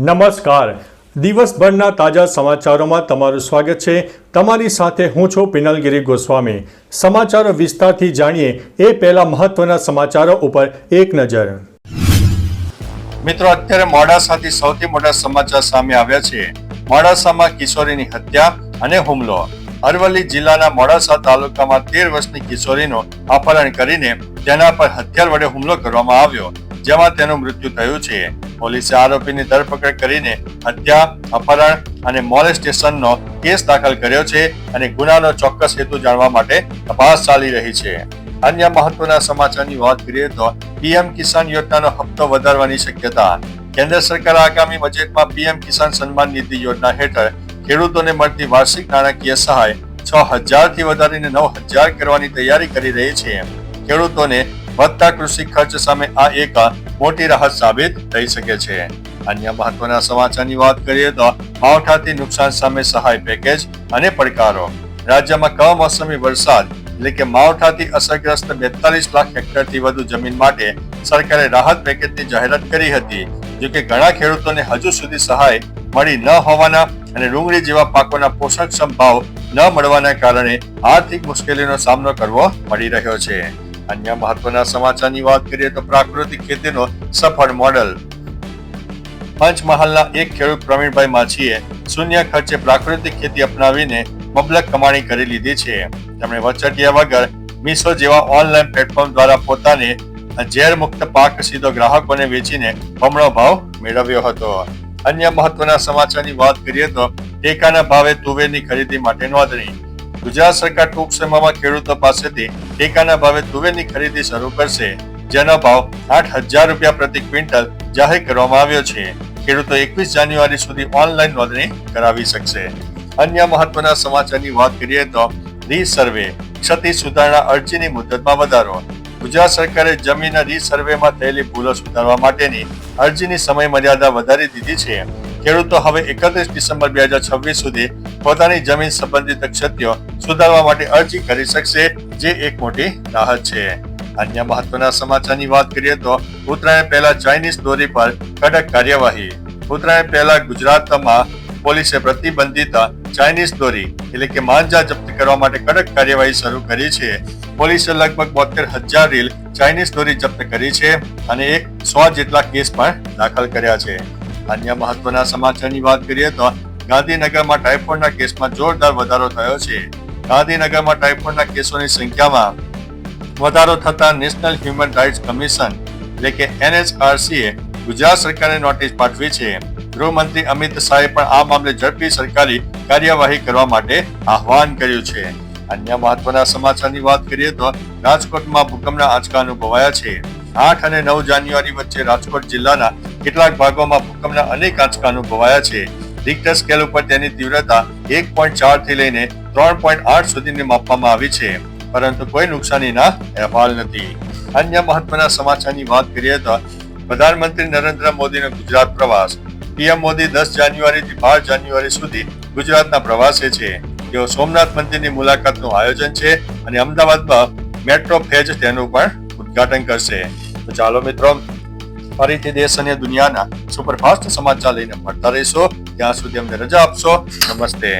નમસ્કાર. દિવસભરના તાજા સમાચારોમાં તમારું સ્વાગત છે. તમારી સાથે હું છું પિનલગીરી ગોસ્વામી. સમાચારો વિસ્તારથી જાણીએ એ પહેલા મહત્વના સમાચારો ઉપર એક નજર. મિત્રો, અત્યારે મોડાસાથી સૌથી મોટા સમાચાર સામે આવ્યા છે. મોડાસામાં કિશોરીની હત્યા અને હુમલો. અરવલ્લી જિલ્લાના મોડાસા તાલુકામાં 13 વર્ષની કિશોરીનું અપહરણ કરીને તેના પર હથિયાર વડે હુમલો કરવામાં આવ્યો, જેમાં તેનું મૃત્યુ થયું છે. પોલીસે આરોપીની ધરપકડ કરીને હત્યા, અપહરણ અને મોલેસ્ટેશનનો કેસ દાખલ કર્યો છે અને ગુનાનો ચોક્કસ હેતુ જાણવા માટે તપાસ ચાલી રહી છે. અન્ય મહત્વના સમાચારની વાત કરીએ તો પીએમ કિસાન યોજનાનો હપ્તો વધારવાની શક્યતા. કેન્દ્ર સરકાર આગામી બજેટમાં પીએમ કિસાન સન્માન નિધિ યોજના હેઠળ ખેડૂતોને મળતી વાર્ષિક નાણાકીય સહાય 6,000 થી વધારીને 9,000 કરવાની તૈયારી કરી રહી છે. ખેડૂતોને વધતા કૃષિ ખર્ચ સામે આ એક મોટી રાહત સાબિત થઈ શકે છે. અન્ય મહત્વના સમાચારની વાત કરીએ તો માવઠાથી નુકસાન સામે સહાય પેકેજ અને પડકારો. રાજ્યમાં કમોસમી વરસાદ એટલે કે માવઠાથી અસરગ્રસ્ત 42 લાખ હેક્ટરથી વધુ જમીન માટે સરકારે રાહત પેકેજની જાહેરાત કરી હતી. જોકે ઘણા ખેડૂતોને હજુ સુધી સહાય મળી ન હોવાના અને ડુંગળી જેવા પાકોના પોષકક્ષમ ભાવ ન મળવાના કારણે આર્થિક મુશ્કેલીનો સામનો કરવો પડી રહ્યો છે. અન્ય મહત્વના સમાચારની વાત કરીએ તો પ્રાકૃતિક ખેતીનો સફળ મોડલ. પંચમહાલના એક ખેડૂત પ્રવીણભાઈ માછીએ શૂન્ય ખર્ચે પ્રાકૃતિક ખેતી અપનાવીને મબલક કમાણી કરી લીધી છે. તેમણે વચટિયા વગર મીશો જેવા ઓનલાઈન પ્લેટફોર્મ દ્વારા પોતાને ઝેર મુક્ત પાક સીધો ગ્રાહકોને વેચીને બમણો ભાવ મેળવ્યો હતો. અન્ય મહત્વના સમાચારની વાત કરીએ તો ટેકાના ભાવે તુવેરની ખરીદી માટે નોંધણી. ગુજરાત સરકાર ટૂંક સમયમાં ખેડૂતો પાસેથી ટેકાના ભાવે તુવેરની ખરીદી શરૂ કરશે, જેનો ભાવ 8,000 રૂપિયા પ્રતિ ક્વિન્ટલ જાહેર કરવામાં આવ્યો છે. ખેડૂતો 21 જાન્યુઆરી સુધી ઓનલાઈન નોંધણી કરાવી શકશે. અન્ય મહત્વના સમાચારની વાત કરીએ તો રીસર્વે ક્ષતિ સુધારણા અરજીની મુદતમાં વધારો. ગુજરાત સરકારે જમીનના રીસર્વેમાં થયેલી ભૂલો સુધારવા માટેની અરજીની સમય મર્યાદા વધારી દીધી છે. ખેડૂતો હવે 31 ડિસેમ્બર 2026 સુધી પોતાની જમીન સંબંધિત ક્ષતિઓ સુધારવા માટે અરજી કરી શકશે, જે એક મોટી રાહત છે. અન્ય મહત્વના સમાચારની વાત કરીએ તો ઉત્તરાયણ પહેલા ચાઇનીઝ દોરી પર કડક કાર્યવાહી. ઉત્તરાયણ પહેલા ગુજરાતમાં પોલીસે પ્રતિબંધિત ચાઇનીઝ દોરી એટલે કે માંજા જપ્ત કરવા માટે કડક કાર્યવાહી શરૂ કરી છે. પોલીસે લગભગ 72,000 રીલ ચાઇનીઝ દોરી જપ્ત કરી છે અને 100 જેટલા કેસ પણ દાખલ કર્યા છે. અન્ય મહત્વના સમાચારની વાત કરીએ તો ગાંધીનગરમાં ટાઇફોઇડના કેસમાં જોરદાર વધારો થયો છે. ગાંધીનગરમાં ટાઇફોઇડના કેસોની સંખ્યામાં વધારો થતા નેશનલ હ્યુમન રાઇટ્સ કમિશન એટલે કે NHRCએ ગુજરાત સરકારને નોટિસ પાઠવી છે. ગૃહમંત્રી અમિત શાહે પણ આ મામલે ઝડપી સરકારી કાર્યવાહી કરવા માટે આહવાન કર્યું છે. અન્ય મહત્વના સમાચારની વાત કરીએ તો રાજકોટમાં ભૂકંપના આંચકા અનુભવાયા છે. 8 અને 9 જાન્યુઆરી વચ્ચે રાજકોટ જિલ્લાના કેટલાક ભાગોમાં ભૂકંપના અનેક આંચકા અનુભવાયા છે. રિક્ટર સ્કેલ ઉપર તેની તીવ્રતા 1.4 થી લઈને 3.8 સુધીની માપવામાં આવી છે, પરંતુ કોઈ નુકસાનીના અહેવાલ નથી. અન્ય મહત્વના સમાચારની વાત કરીએ તો પ્રધાનમંત્રી નરેન્દ્ર મોદીનો ગુજરાત પ્રવાસ. પીએમ મોદી 10 જાન્યુઆરીથી 12 જાન્યુઆરી સુધી ગુજરાતના પ્રવાસે છે. તેઓ સોમનાથ મંદિરની મુલાકાતનું આયોજન છે અને અમદાવાદમાં મેટ્રો ફેઝ તેનું પણ ઉદ્ઘાટન કરશે. તો ચાલો મિત્રો, ફરીથી દેશ અને દુનિયાના સુપરફાસ્ટ સમાચાર લઈને મળતા રહીશો. ત્યાં સુધી અમને રજા આપશો. નમસ્તે.